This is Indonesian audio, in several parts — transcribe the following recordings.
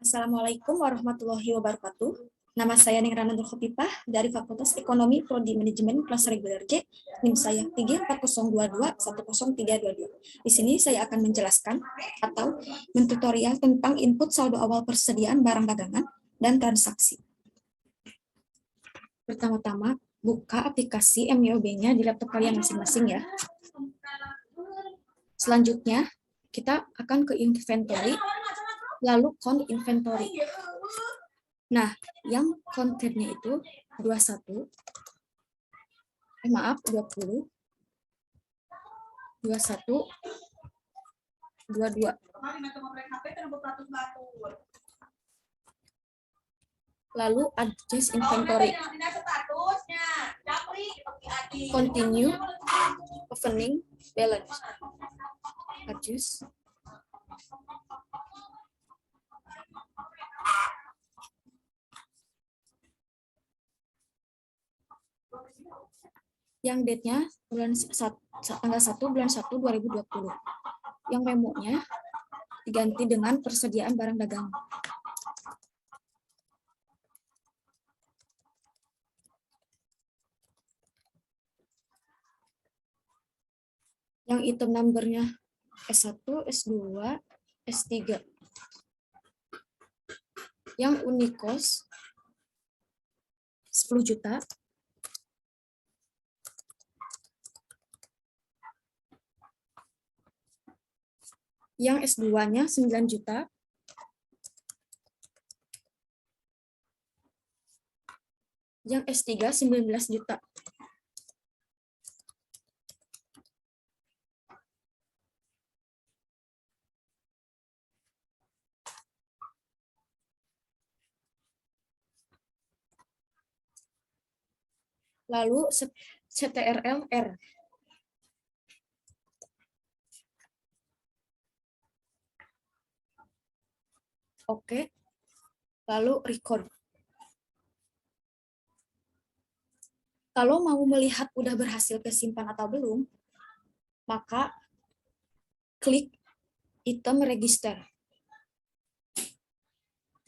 Assalamualaikum warahmatullahi wabarakatuh. Nama saya Ningrana Nurkhofifah dari Fakultas Ekonomi Prodi Manajemen kelas reguler J, NIM saya 340221032. Di sini saya akan menjelaskan atau mentutorial tentang input saldo awal persediaan barang dagangan dan transaksi. Pertama-tama, buka aplikasi MYOB-nya di laptop kalian masing-masing ya. Selanjutnya, kita akan ke inventory, lalu count inventory. Nah, yang kontennya itu 20, 22. Lalu adjust inventory. Continue opening balance. Adjust. Yang date-nya tanggal 1 bulan 1 2020. Yang memo-nya diganti dengan persediaan barang dagang. Yang item number-nya S1, S2, S3. Yang unikos 10 juta. Yang S2-nya 9 juta. Yang S3 19 juta. Lalu CTRL R. Oke. Lalu record. Kalau mau melihat udah berhasil kesimpan atau belum, maka klik item register.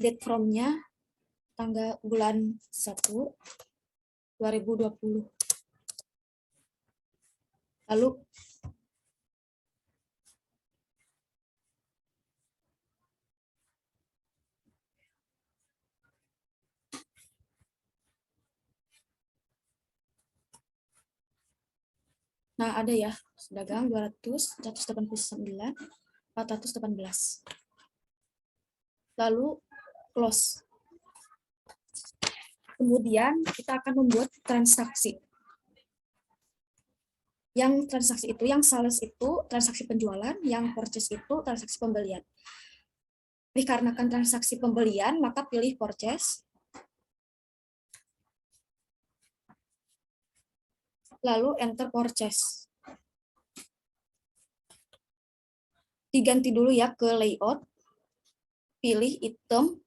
Date from-nya tanggal bulan 1 2020. Lalu nah ada ya, dagang 200, 189, 418. Lalu close. Kemudian kita akan membuat transaksi. Yang transaksi itu, yang sales itu transaksi penjualan, yang purchase itu transaksi pembelian. Dikarenakan transaksi pembelian, maka pilih purchase. Lalu enter purchase. Diganti dulu ya ke layout. Pilih item.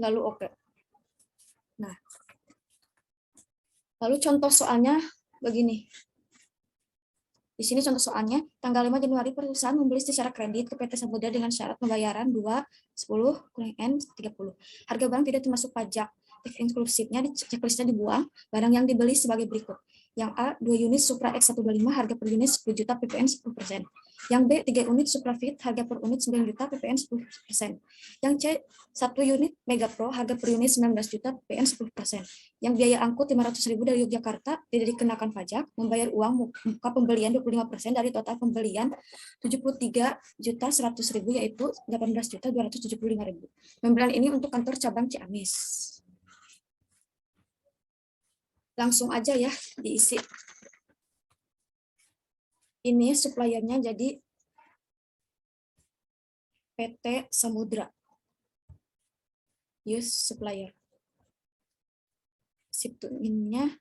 Lalu oke. Nah. Lalu contoh soalnya begini. Di sini contoh soalnya, tanggal 5 Januari perusahaan membeli secara kredit ke PT Samudra dengan syarat pembayaran 2, 10, kurang N, 30. Harga barang tidak termasuk pajak. Teks inklusifnya, checklistnya dibuang, barang yang dibeli sebagai berikut. Yang A, 2 unit Supra X125, harga per unit 10 juta, PPN 10%. Yang B, 3 unit Supra Fit, harga per unit 9 juta, PPN 10%. Yang C, 1 unit Mega Pro, harga per unit 19 juta, PPN 10%. Yang biaya angkut 500.000 dari Yogyakarta, tidak dikenakan pajak, membayar uang muka pembelian 25% dari total pembelian 73.100.000, yaitu 18.275.000. Pembelian ini untuk kantor cabang Ciamis. Langsung aja ya diisi. Ini suppliernya jadi PT Samudra. Use supplier. Ship to in-nya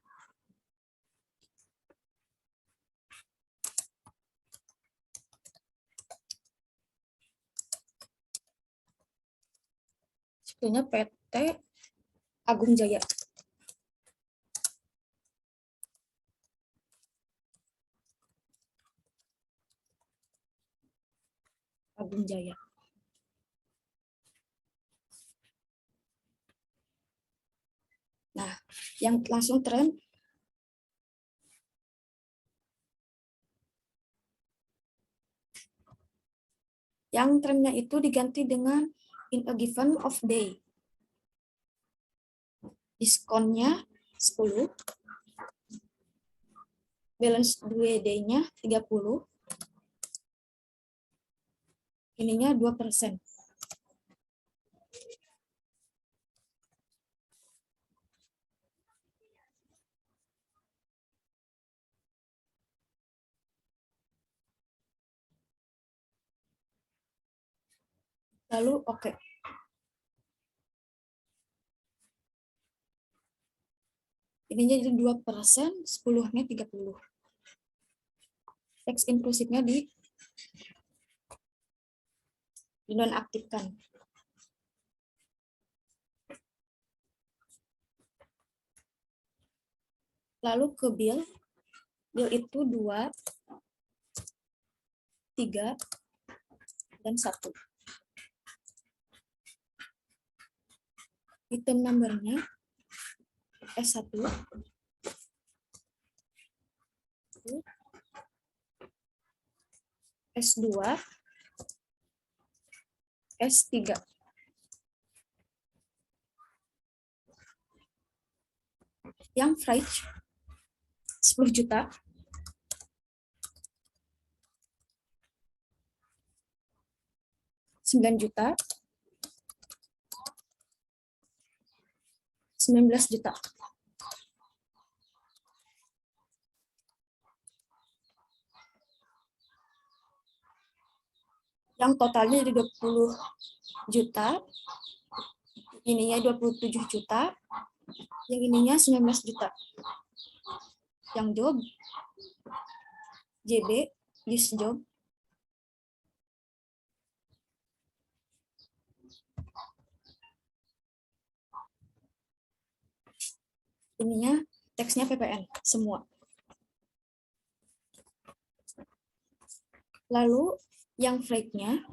sebetulnya PT Agung Jaya. Agung Jaya. Nah, yang langsung tren yang trennya itu diganti dengan in a given of day. Diskonnya 10, balance 2 day-nya 30, ininya 2%. Lalu oke. Ininya jadi 2%, 10-nya 30. Teks inklusifnya dinonaktifkan. Lalu ke bill itu 2, 3, dan 1. Item numbernya S1, S2, S3. Yang freight 10 juta. Juta, 19 juta. Yang totalnya jadi 20 juta. Ininya 27 juta. Yang ininya 19 juta. Yang job JB, use job. Ininya teksnya PPN semua. Lalu yang freight-nya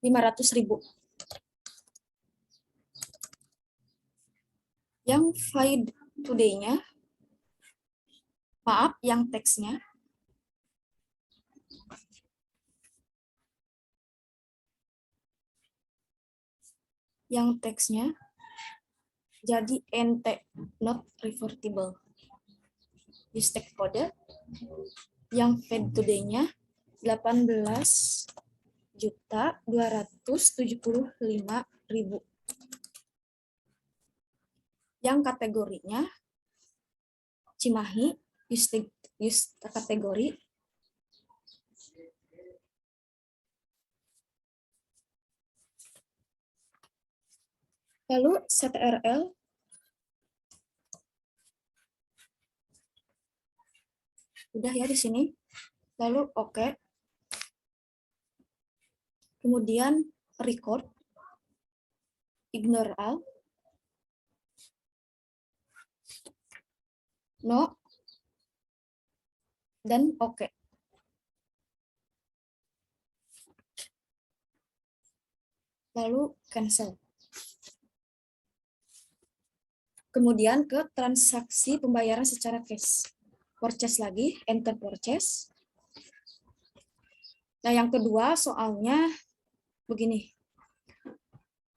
500.000. Yang freight today-nya, maaf, yang teksnya jadi NT, not revertible. Use tag kode. Yang fed today-nya 18.275.000. Yang kategorinya Cimahi, use kategori. Lalu CTRL udah ya di sini. Lalu oke. Kemudian record, ignore all, no, dan oke. Lalu cancel. Kemudian ke transaksi pembayaran secara cash. Purchase lagi, enter purchase. Nah, yang kedua soalnya begini.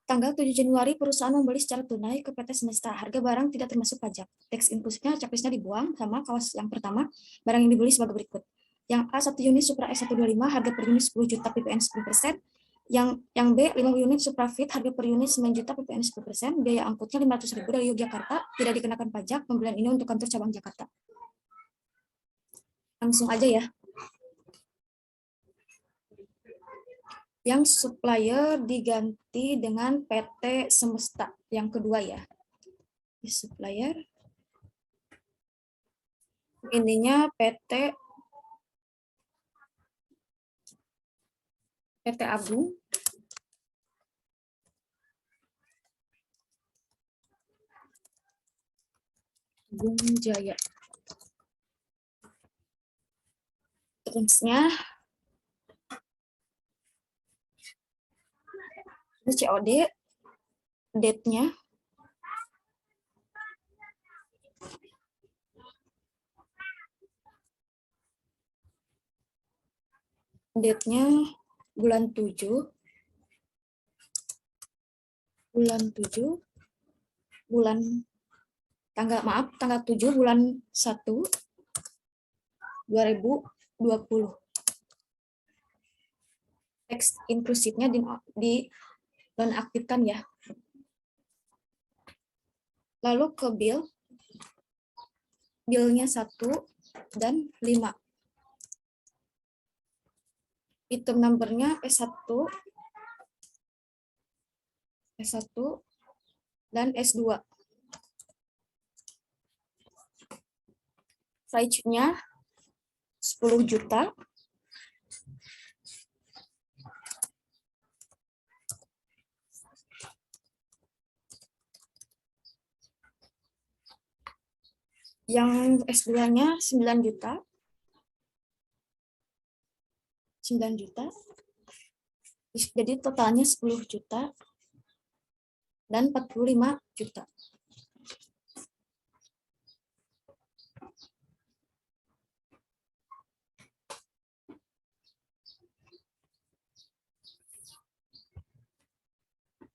Tanggal 7 Januari perusahaan membeli secara tunai ke PT Semesta. Harga barang tidak termasuk pajak. Teks inklusifnya checklistnya dibuang sama kawas yang pertama. Barang yang dibeli sebagai berikut. Yang A 1 unit Supra S125 harga per unit 10 juta PPN 10%. Yang B 5 unit Supra Fit harga per unit 9 juta PPN 10%. Biaya angkutnya 500.000 dari Yogyakarta. Tidak dikenakan pajak. Pembelian ini untuk kantor cabang Jakarta. Langsung aja ya. Yang supplier diganti dengan PT Semesta. Yang kedua ya. Supplier. Ininya PT Agung. Agung Jaya. Terusnya COD, date-nya Date-nya bulan 7, tanggal 7 bulan 1 2020. Teks inklusifnya di nonaktifkan ya. Lalu ke bill-nya 1 dan 5. Item number-nya S1, dan S2. Price-nya 10 juta. Yang S2-nya 9 juta. 9 juta. Jadi totalnya 10 juta dan 45 juta.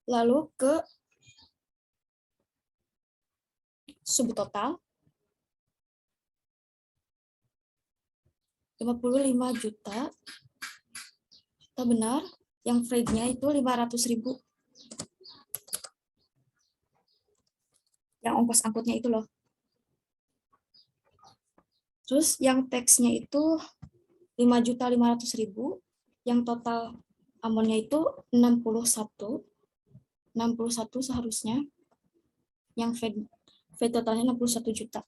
Lalu ke subtotal 55 juta. Itu benar. Yang freight-nya itu 500.000. Yang ongkos angkutnya itu loh. Terus yang tax-nya itu 5.500.000. Yang total amount-nya itu 61 seharusnya. Yang fee totalnya 61 juta.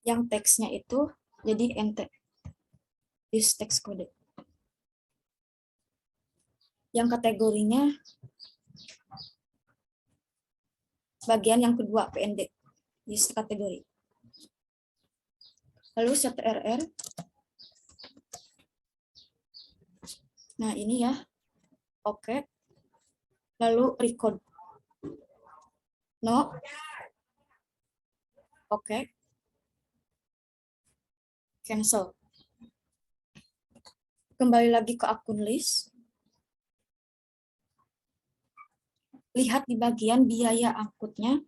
Yang tax-nya itu jadi NT. This tax code. Yang kategorinya bagian yang kedua PND. This kategori. Lalu CTRR. Nah, ini ya. Oke. Lalu record. No. Oke. Cancel. Kembali lagi ke akun list. Lihat di bagian biaya angkutnya.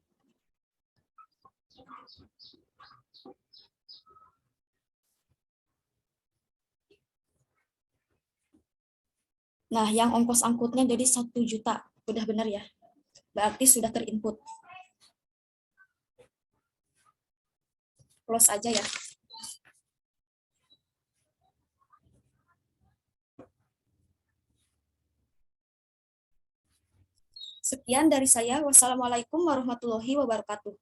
Nah, yang ongkos angkutnya jadi 1 juta. Udah benar ya? Berarti sudah terinput. Close aja ya. Sekian dari saya. Wassalamualaikum warahmatullahi wabarakatuh.